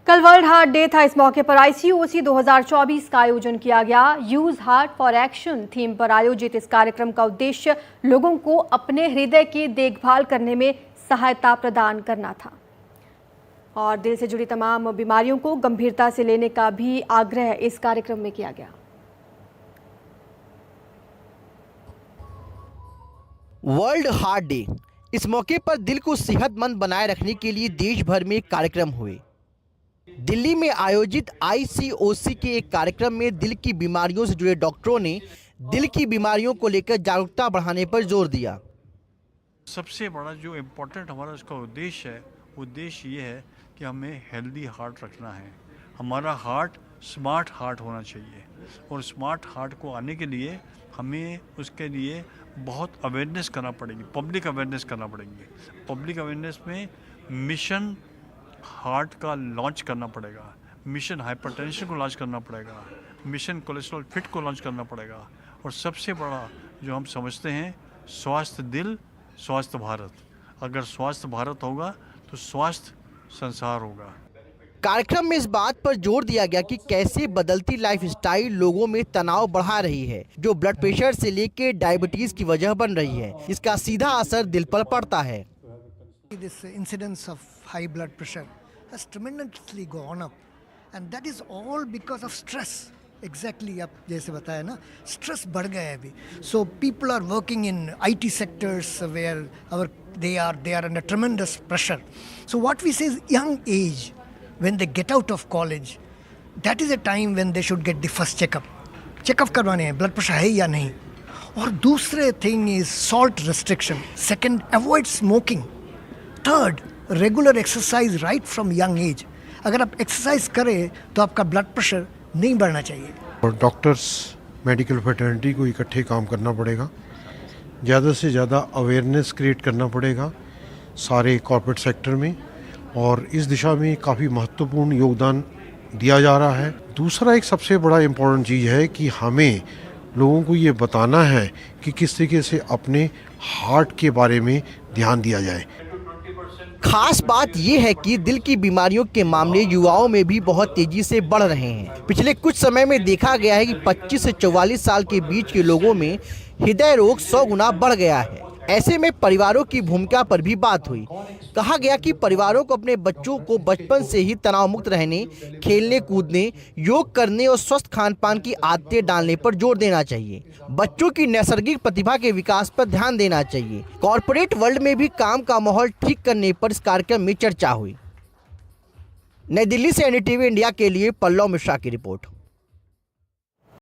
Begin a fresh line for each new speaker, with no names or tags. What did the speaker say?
कल world heart day था। इस मौके पर ICOC 2024 का आयोजन किया गया। Use heart for action theme पर आयोजित इस कार्यक्रम का उद्देश्य लोगों को अपने हृदय की देखभाल करने में सहायता प्रदान करना था और दिल से जुड़ी तमाम बीमारियों को गंभीरता से लेने का भी आग्रह इस कार्यक्रम में किया गया।
वर्ल्ड हार्ट डे, इस मौके पर दिल को सेहतमंद बनाए रखने के लिए देश भर में कार्यक्रम हुए। दिल्ली में आयोजित ICOC के एक कार्यक्रम में दिल की बीमारियों से जुड़े डॉक्टरों ने दिल की बीमारियों को लेकर जागरूकता बढ़ाने पर जोर दिया।
सबसे बड़ा जो इम्पोर्टेंट हमारा इसका उद्देश्य ये है कि हमें हेल्दी हार्ट रखना है। हमारा हार्ट स्मार्ट हार्ट होना चाहिए और स्मार्ट हार्ट को आने के लिए हमें उसके लिए बहुत अवेयरनेस करना पड़ेगी, पब्लिक अवेयरनेस करना पड़ेगी। पब्लिक अवेयरनेस में मिशन हार्ट का लॉन्च करना पड़ेगा, मिशन हाइपरटेंशन को लॉन्च करना पड़ेगा, मिशन कोलेस्ट्रॉल फिट को लॉन्च करना पड़ेगा और सबसे बड़ा जो हम समझते हैं स्वास्थ्य दिल स्वास्थ्य भारत। अगर स्वास्थ्य भारत होगा तो स्वास्थ्य संसार होगा।
कार्यक्रम में इस बात पर जोर दिया गया कि कैसे बदलती लाइफस्टाइल लोगों में तनाव बढ़ा रही है, जो ब्लड प्रेशर से लेकर डायबिटीज की वजह बन रही है। इसका सीधा असर दिल पर पड़ता है।
This incidence of high blood pressure has tremendously gone up, and that is all because of stress. Exactly, आप जैसे बताया ना, stress बढ़ गया है अभी. So people are working in IT sectors where they are under tremendous pressure. So what we say is young age, when they get out of college, that is a time when they should get the first checkup. Checkup करवाने हैं, blood pressure है या नहीं. और दूसरे thing is salt restriction. Second, avoid smoking. Third, regular exercise right from young age. अगर आप exercise करें तो आपका ब्लड प्रेशर नहीं बढ़ना चाहिए।
और डॉक्टर्स, मेडिकल फ्रेटर्निटी को इकट्ठे काम करना पड़ेगा, ज़्यादा से ज़्यादा अवेयरनेस क्रिएट करना पड़ेगा सारे कॉर्पोरेट सेक्टर में, और इस दिशा में काफ़ी महत्वपूर्ण योगदान दिया जा रहा है। दूसरा एक सबसे बड़ा इम्पोर्टेंट चीज़ है कि हमें लोगों को ये बताना है कि किस तरीके से अपने हार्ट के बारे में ध्यान दिया जाए।
खास बात यह है कि दिल की बीमारियों के मामले युवाओं में भी बहुत तेजी से बढ़ रहे हैं। पिछले कुछ समय में देखा गया है कि 25 से 44 साल के बीच के लोगों में हृदय रोग 100 गुना बढ़ गया है। ऐसे में परिवारों की भूमिका पर भी बात हुई। कहा गया कि परिवारों को अपने बच्चों को बचपन से ही तनाव मुक्त रहने, खेलने कूदने, योग करने और स्वस्थ खान पान की आदतें डालने पर जोर देना चाहिए। बच्चों की नैसर्गिक प्रतिभा के विकास पर ध्यान देना चाहिए। कॉर्पोरेट वर्ल्ड में भी काम का माहौल ठीक करने पर इस कार्यक्रम में चर्चा हुई। नई दिल्ली से NDTV इंडिया के लिए पल्लव मिश्रा की रिपोर्ट।